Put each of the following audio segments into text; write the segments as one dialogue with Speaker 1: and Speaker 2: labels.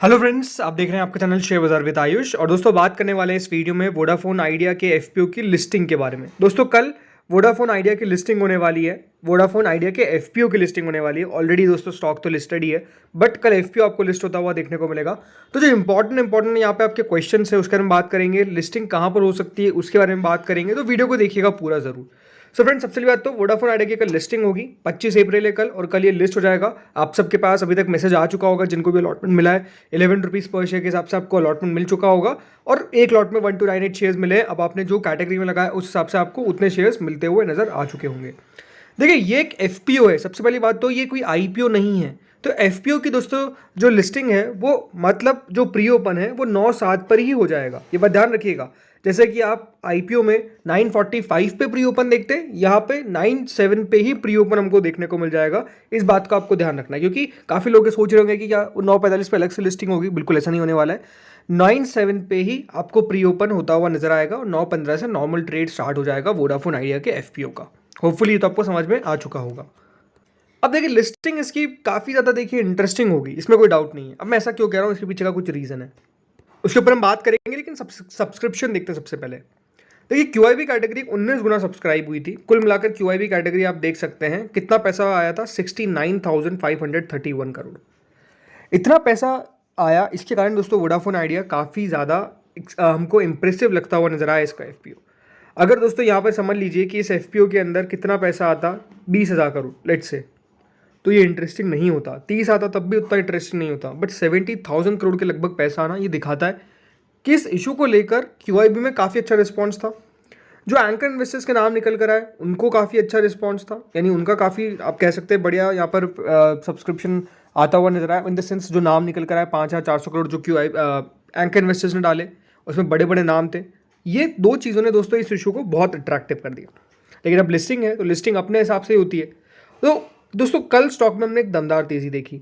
Speaker 1: Hello friends, आप देख रहे हैं आपका चैनल शेयर बाजार विद आयुष। और दोस्तों बात करने वाले हैं इस वीडियो में वोडाफोन आइडिया के एफपीओ की लिस्टिंग के बारे में। दोस्तों कल वोडाफोन आइडिया की लिस्टिंग होने वाली है, वोडाफोन आइडिया के एफपीओ की लिस्टिंग होने वाली है। ऑलरेडी दोस्तों स्टॉक तो लिस्टेड ही है, बट कल एफपीओ आपको लिस्ट होता हुआ देखने को मिलेगा। तो जो इंपॉर्टेंट यहाँ पे आपके क्वेश्चन है उसके बारे में बात करेंगे, लिस्टिंग कहाँ पर हो सकती है उसके बारे में बात करेंगे, तो वीडियो को देखिएगा पूरा जरूर। सो फ्रेंड्स, सबसे पहली बात तो वोडाफोन आइडिया की कल लिस्टिंग होगी, 25 अप्रैल है कल, और कल ये लिस्ट हो जाएगा। आप सबके पास अभी तक मैसेज आ चुका होगा, जिनको भी अलॉटमेंट मिला है 11 रुपीज़ पर शेयर के हिसाब से आपको अलॉटमेंट मिल चुका होगा। और एक लॉट में 1298 शेयर्स मिले। अब आपने जो कैटेगरी में लगाया उस हिसाब से आपको उतने शेयर्स मिलते हुए नजर आ चुके होंगे। देखिए, ये एक एफपीओ है। सबसे पहली बात तो ये कोई आईपीओ नहीं है। तो एफपीओ की दोस्तों जो लिस्टिंग है वो मतलब जो प्री ओपन है वो 9/7 पर ही हो जाएगा, ये बात ध्यान रखिएगा। जैसे कि आप आईपीओ में 9:45 पे प्री ओपन देखते हैं, यहाँ पे 9:07 पे ही प्री ओपन हमको देखने को मिल जाएगा। इस बात का आपको ध्यान रखना है, क्योंकि काफ़ी लोग सोच रहे होंगे कि क्या 9:45 पे अलग से लिस्टिंग होगी। बिल्कुल ऐसा नहीं होने वाला है। 9:07 पे ही आपको प्री ओपन होता हुआ नजर आएगा और 9:15 से नॉर्मल ट्रेड स्टार्ट हो जाएगा वोडाफोन आइडिया के एफपीओ का। होपफुली ये तो आपको समझ में आ चुका होगा। अब देखिए, लिस्टिंग इसकी काफ़ी ज़्यादा देखिए इंटरेस्टिंग होगी, इसमें कोई डाउट नहीं है। अब मैं ऐसा क्यों कह रहा हूँ, इसके पीछे का कुछ रीज़न है, उसके ऊपर हम बात करेंगे। लेकिन सब्सक्रिप्शन देखते हैं सबसे पहले। देखिए, क्यूआईबी कैटेगरी 19 गुना सब्सक्राइब हुई थी। कुल मिलाकर क्यूआईबी कैटेगरी आप देख सकते हैं कितना पैसा आया था, 69,531 करोड़। इतना पैसा आया, इसके कारण दोस्तों वोडाफोन आइडिया काफ़ी ज़्यादा हमको इंप्रेसिव लगता हुआ नजर आया इसका एफपीओ। अगर दोस्तों यहाँ पर समझ लीजिए कि इस एफपीओ के अंदर कितना पैसा आता, 20,000 करोड़ लेट से, तो ये इंटरेस्टिंग नहीं होता। 30 आता तब भी उतना इंटरेस्टिंग नहीं होता। बट 70,000 करोड़ के लगभग पैसा आना, ये दिखाता है कि इस इशू को लेकर क्यूआईबी में काफ़ी अच्छा रिस्पॉन्स था। जो एंकर इन्वेस्टर्स के नाम निकल कर आए उनको काफ़ी अच्छा रिस्पॉन्स था, यानी उनका काफ़ी आप कह सकते हैं बढ़िया यहाँ पर सब्सक्रिप्शन आता हुआ नजर आया। इन द सेंस जो नाम निकल कर आए 5,400 करोड़ जो एंकर इन्वेस्टर्स ने डाले, उसमें बड़े बड़े नाम थे। ये दो चीज़ों ने दोस्तों इस इशू को बहुत अट्रैक्टिव कर दिया। लेकिन अब लिस्टिंग है तो लिस्टिंग अपने हिसाब से ही होती है। तो दोस्तों कल स्टॉक में हमने एक दमदार तेज़ी देखी,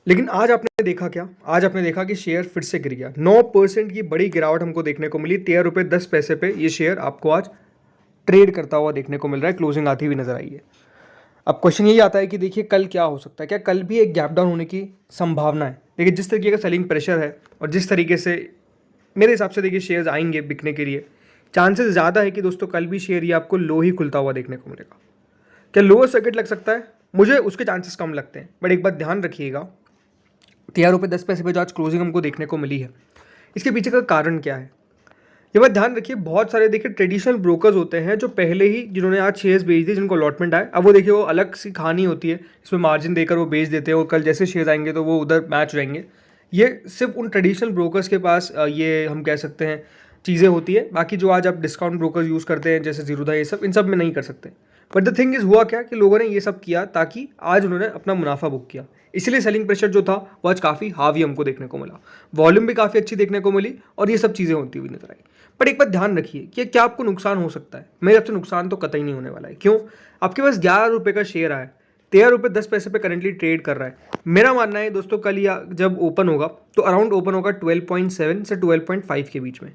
Speaker 1: लेकिन आज आपने देखा क्या? आज आपने देखा कि शेयर फिर से गिर गया। 9% की बड़ी गिरावट हमको देखने को मिली। 13 रुपये 10 पैसे पे ये शेयर आपको आज ट्रेड करता हुआ देखने को मिल रहा है, क्लोजिंग आती हुई नजर आई है। अब क्वेश्चन यही आता है कि देखिए कल क्या हो सकता है, क्या कल भी एक गैप डाउन होने की संभावना है? देखिए, जिस तरीके का सेलिंग प्रेशर है और जिस तरीके से मेरे हिसाब से देखिए शेयर्स आएंगे बिकने के लिए, चांसेस ज़्यादा है कि दोस्तों कल भी शेयर ये आपको लो ही खुलता हुआ देखने को मिलेगा। क्या लोअर सर्किट लग सकता है? मुझे उसके चांसेस कम लगते हैं। बट एक बात ध्यान रखिएगा, 13 रुपये 10 पैसे पे जो आज क्लोजिंग हमको देखने को मिली है, इसके पीछे का कारण क्या है? ये बात ध्यान रखिए। बहुत सारे देखिए ट्रेडिशनल ब्रोकर्स होते हैं जो पहले ही जिन्होंने आज शेयर्स बेच दिए, जिनको अलॉटमेंट आए, अब वो देखिए वो अलग सी कहानी होती है, इसमें मार्जिन देकर वो बेच देते हैं और कल जैसे शेयर्स आएंगे तो वो उधर मैच हो जाएंगे। ये सिर्फ उन ट्रेडिशनल ब्रोकर्स के पास ये हम कह सकते हैं चीज़ें होती है। बाकी जो आज आप डिस्काउंट ब्रोकर्स यूज़ करते हैं जैसे जीरोधा, ये सब इन सब में नहीं कर सकते। बट द थिंग इज, हुआ क्या कि लोगों ने ये सब किया ताकि आज उन्होंने अपना मुनाफा बुक किया, इसलिए सेलिंग प्रेशर जो था वो आज काफ़ी हावी हमको देखने को मिला। वॉल्यूम भी काफ़ी अच्छी देखने को मिली और ये सब चीज़ें होती हुई नजर आई। बट एक बात ध्यान रखिए कि क्या आपको नुकसान हो सकता है? मेरे आपसे नुकसान तो कतई नहीं होने वाला है। क्यों? आपके पास 11 रुपये का शेयर आया, 13 रुपये 10 पैसे पे करंटली ट्रेड कर रहा है। मेरा मानना है दोस्तों कल या जब ओपन होगा तो अराउंड ओपन होगा 12.7 से 12.5 के बीच में।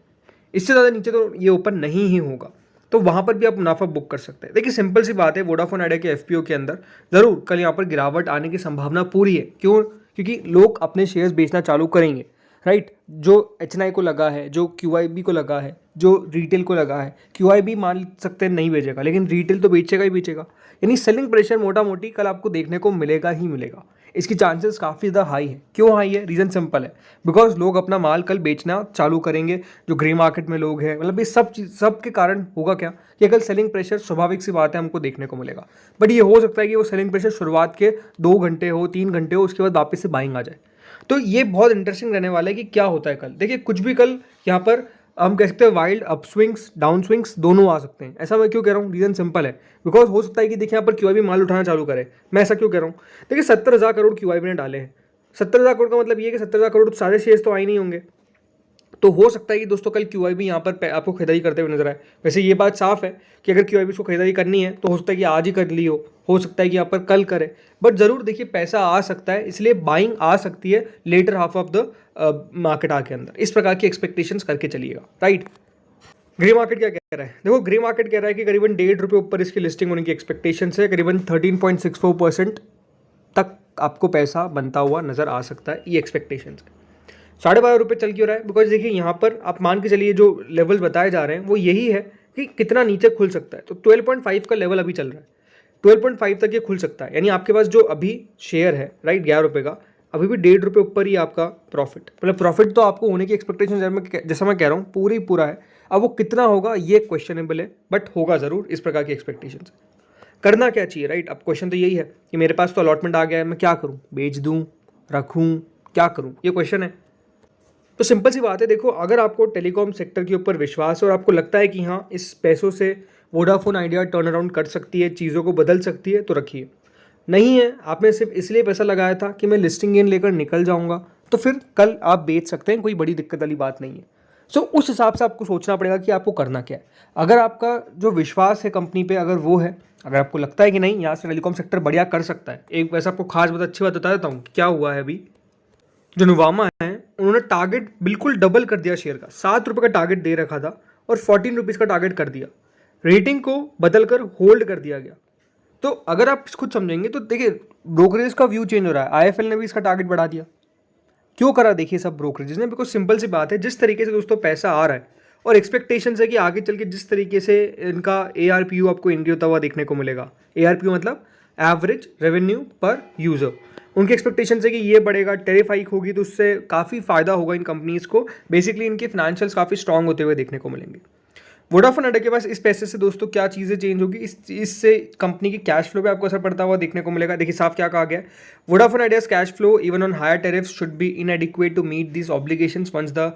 Speaker 1: इससे ज़्यादा नीचे तो ये ओपन नहीं ही होगा, तो वहाँ पर भी आप मुनाफा बुक कर सकते हैं। देखिए, सिंपल सी बात है, वोडाफोन आइडिया के एफपीओ के अंदर ज़रूर कल यहाँ पर गिरावट आने की संभावना पूरी है। क्यों? क्योंकि लोग अपने शेयर्स बेचना चालू करेंगे, राइट। जो एचएनआई को लगा है, जो क्यूआईबी को लगा है, जो रिटेल को लगा है, क्यूआईबी मान सकते हैं नहीं बेचेगा, लेकिन रिटेल तो बेचेगा ही बेचेगा। यानी सेलिंग प्रेशर मोटा मोटी कल आपको देखने को मिलेगा ही मिलेगा। इसकी चांसेस काफ़ी ज़्यादा हाई है। क्यों हाई है? रीज़न सिंपल है, बिकॉज लोग अपना माल कल बेचना चालू करेंगे। जो ग्रे मार्केट में लोग हैं, मतलब ये सब चीज़, सब के कारण होगा क्या कि कल सेलिंग प्रेशर स्वाभाविक सी बात है हमको देखने को मिलेगा। बट ये हो सकता है कि वो सेलिंग प्रेशर शुरुआत के 2 घंटे हो, 3 घंटे हो, उसके बाद वापस से बाइंग आ जाए। तो ये बहुत इंटरेस्टिंग रहने वाला है कि क्या होता है कल। देखिए, कुछ भी कल यहाँ पर हम कह सकते हैं wild up swings down swings दोनों आ सकते हैं। ऐसा मैं क्यों कह रहा हूँ? रीज़न सिंपल है, बिकॉज हो सकता है कि देखिए यहाँ पर क्यूआईबी माल उठाना चालू करे। मैं ऐसा क्यों कह रहा हूँ? देखिए, 70,000 करोड़ क्यूआईबी ने डाले हैं। 70,000 करोड़ का मतलब ये है कि 70,000 करोड़ सारे शेयर्स तो आए नहीं होंगे। तो हो सकता है कि दोस्तों कल क्यूआईबी यहाँ पर आपको खरीदारी करते हुए नजर आए। वैसे ये बात साफ है कि अगर क्यूआईबी को खरीदारी करनी है तो हो सकता है कि आज ही कर ली हो सकता है कि यहाँ पर कल करे। बट ज़रूर देखिए पैसा आ सकता है, इसलिए बाइंग आ सकती है latter half of the market आके अंदर। इस प्रकार की एक्सपेक्टेशंस करके चलिएगा, राइट। ग्रे मार्केट क्या कह रहा है? देखो, ग्रे मार्केट कह रहा है कि करीबन 1.5 रुपये ऊपर इसकी लिस्टिंग होने की एक्सपेक्टेशन है। करीबन 13.64% तक आपको पैसा बनता हुआ नजर आ सकता है, ये एक्सपेक्टेशन है। ₹12.5 चल क्यों रहा है? बिकॉज देखिए यहाँ पर आप मान के चलिए जो लेवल बताए जा रहे हैं वो यही है कि कितना नीचे खुल सकता है। तो 12.5 का लेवल अभी चल रहा है, 12.5 तक ये खुल सकता है, यानी आपके पास जो अभी शेयर है राइट ₹11 का, अभी भी ₹1.5 ऊपर ही आपका प्रॉफिट, मतलब प्रॉफिट तो आपको होने की एक्सपेक्टेशन जैसा मैं कह रहा हूँ पूरा है। अब वो कितना होगा ये क्वेश्चनेबल है, बट होगा ज़रूर इस प्रकार की एक्सपेक्टेशन। करना क्या चाहिए राइट? अब क्वेश्चन तो यही है कि मेरे पास तो अलॉटमेंट आ गया है, मैं क्या करूँ? बेच दूँ, रखूँ, क्या करूँ? ये क्वेश्चन है। तो सिंपल सी बात है, देखो अगर आपको टेलीकॉम सेक्टर के ऊपर विश्वास है और आपको लगता है कि हाँ इस पैसों से वोडाफोन आइडिया टर्न अराउंड कर सकती है, चीज़ों को बदल सकती है, तो रखिए। नहीं है, आपने सिर्फ इसलिए पैसा लगाया था कि मैं लिस्टिंग गेन लेकर निकल जाऊंगा, तो फिर कल आप बेच सकते हैं, कोई बड़ी दिक्कत वाली बात नहीं है। सो उस हिसाब से आपको सोचना पड़ेगा कि आपको करना क्या है। अगर आपका जो विश्वास है कंपनी पे अगर वो है, अगर आपको लगता है कि नहीं यहाँ से टेलीकॉम सेक्टर बढ़िया कर सकता है, एक वैसा आपको खास बात अच्छी बात बता देता हूँ क्या हुआ है अभी। जो नुवामा है उन्होंने टारगेट बिल्कुल डबल कर दिया शेयर का, ₹7 का टारगेट दे रखा था और ₹14 का टारगेट कर दिया, रेटिंग को बदल कर होल्ड कर दिया गया। तो अगर आप खुद समझेंगे तो देखिए ब्रोकरेज का व्यू चेंज हो रहा है, आईएफएल ने भी इसका टारगेट बढ़ा दिया। क्यों करा देखिए सब ब्रोकरेज ने? बिकॉज सिंपल सी बात है, जिस तरीके से दोस्तों पैसा आ रहा है और एक्सपेक्टेशन है कि आगे चल के जिस तरीके से इनका ARPU आपको इंक्रीज होता हुआ देखने को मिलेगा, ARPU मतलब एवरेज रेवेन्यू पर यूजर, उनकी एक्सपेक्टेशन है कि ये बढ़ेगा, टेरिफ हाइक होगी तो उससे काफ़ी फायदा होगा इन कंपनीज को, बेसिकली इनके फाइनेंशियल्स काफ़ी स्ट्रांग होते हुए देखने को मिलेंगे। वोडाफोन आइडिया के पास इस पैसे से दोस्तों क्या चीज़ें चेंज होगी, इससे कंपनी की कैश फ्लो पे आपको असर पड़ता हुआ देखने को मिलेगा। देखिए साफ क्या कहा गया है, Vodafone Idea's cash flow even on higher tariffs should be inadequate to meet these obligations once the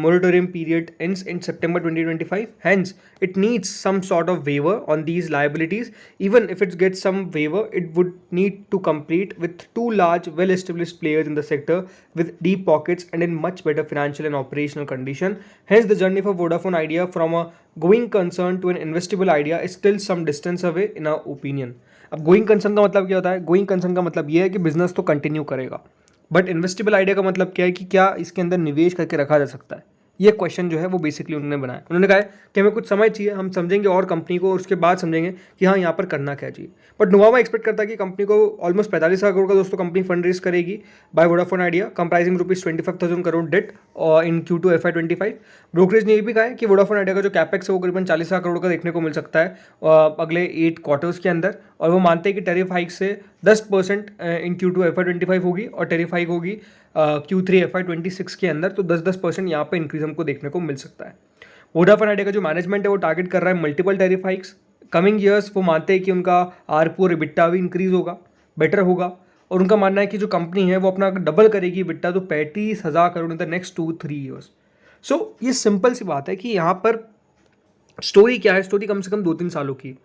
Speaker 1: moratorium period ends in September 2025. Hence, it needs some sort of waiver on these liabilities. Even if it gets some waiver, it would need to compete with two large, well-established players in the sector with deep pockets and in much better financial and operational condition. Hence, the journey for Vodafone Idea from a going concern to an investable idea is still some distance away in our opinion. अब going concern का मतलब क्या होता है? Going concern का मतलब ये है कि बिजनेस तो कंटिन्यू करेगा, बट इन्वेस्टेबल आइडिया का मतलब क्या है कि क्या इसके अंदर निवेश करके रखा जा सकता है। ये क्वेश्चन जो है वो बेसिकली उन्होंने बनाया। उन्होंने कहा है कि हमें कुछ समय चाहिए, हम समझेंगे और कंपनी को, और उसके बाद समझेंगे कि हाँ यहाँ पर करना क्या चाहिए। बट नुवामा एक्सपेक्ट करता है कि कंपनी को ऑलमोस्ट 45,000 करोड़ का दोस्तों कंपनी फंड रेज करेगी by Vodafone Idea, comprising ₹25,000 crore debt in Q2 FY25। Brokerage ने ये भी कहा है कि वोडाफोन आइडिया का जो कैपेक्स है वो करीबन 40,000 करोड़ का देखने को मिल सकता है अगले 8 क्वार्टर्स के अंदर, और वो मानते हैं कि टेरिफ हाइक से 10% इन Q2 FY25 होगी और टेरिफ हाइक होगी Q3 FY26 के अंदर, तो 10% यहाँ पे इंक्रीज हमको देखने को मिल सकता है। वोडाफोन आइडिया का जो मैनेजमेंट है वो टारगेट कर रहा है multiple tariff hikes coming years. वो मानते हैं कि उनका ARPU और EBITDA भी इंक्रीज होगा, बेटर होगा, और उनका मानना है कि जो कंपनी है वो अपना डबल करेगी EBITDA तो 35,000 crore in the next 2-3 years. So ये सिंपल सी बात है कि यहाँ पर स्टोरी क्या है, स्टोरी कम से कम 2-3 सालों की।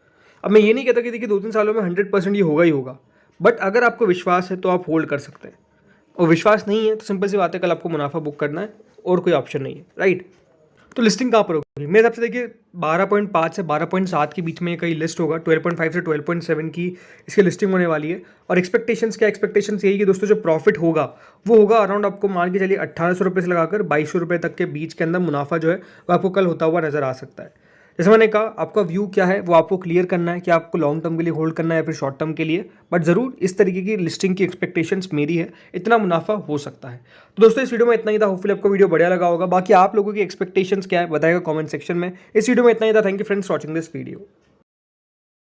Speaker 1: अब मैं ये नहीं कहता कि देखिए 2-3 सालों में 100% ये होगा ही होगा, बट अगर आपको विश्वास है तो आप होल्ड कर सकते हैं, और विश्वास नहीं है तो सिंपल सी बात है कल आपको मुनाफा बुक करना है और कोई ऑप्शन नहीं है, राइट? तो लिस्टिंग कहाँ पर होगी? मेरे हिसाब से देखिए 12.5 से 12.7 के बीच में कहीं लिस्ट होगा, 12.5 से 12.7 की इसकी लिस्टिंग होने वाली है। और एक्सपेक्टेशंस क्या? एक्सपेक्टेशंस यही कि दोस्तों जो प्रॉफिट होगा वो होगा अराउंड, आपको मान के चलिए 1,800 से लगाकर 2,200 तक के बीच के अंदर मुनाफा जो है वो आपको कल होता हुआ नजर आ सकता है। जैसे मैंने कहा, आपका व्यू क्या है वो आपको क्लियर करना है कि आपको लॉन्ग टर्म के लिए होल्ड करना है या फिर शॉर्ट टर्म के लिए, बट ज़रूर इस तरीके की लिस्टिंग की एक्सपेक्टेशंस मेरी है, इतना मुनाफा हो सकता है। तो दोस्तों इस वीडियो में इतना ही था, होपफुली आपको वीडियो बढ़िया लगा होगा। बाकी आप लोगों की एक्सपेक्टेशंस क्या है बताएगा कमेंट सेक्शन में। इस वीडियो में इतना ही था। Thank you friends watching this video.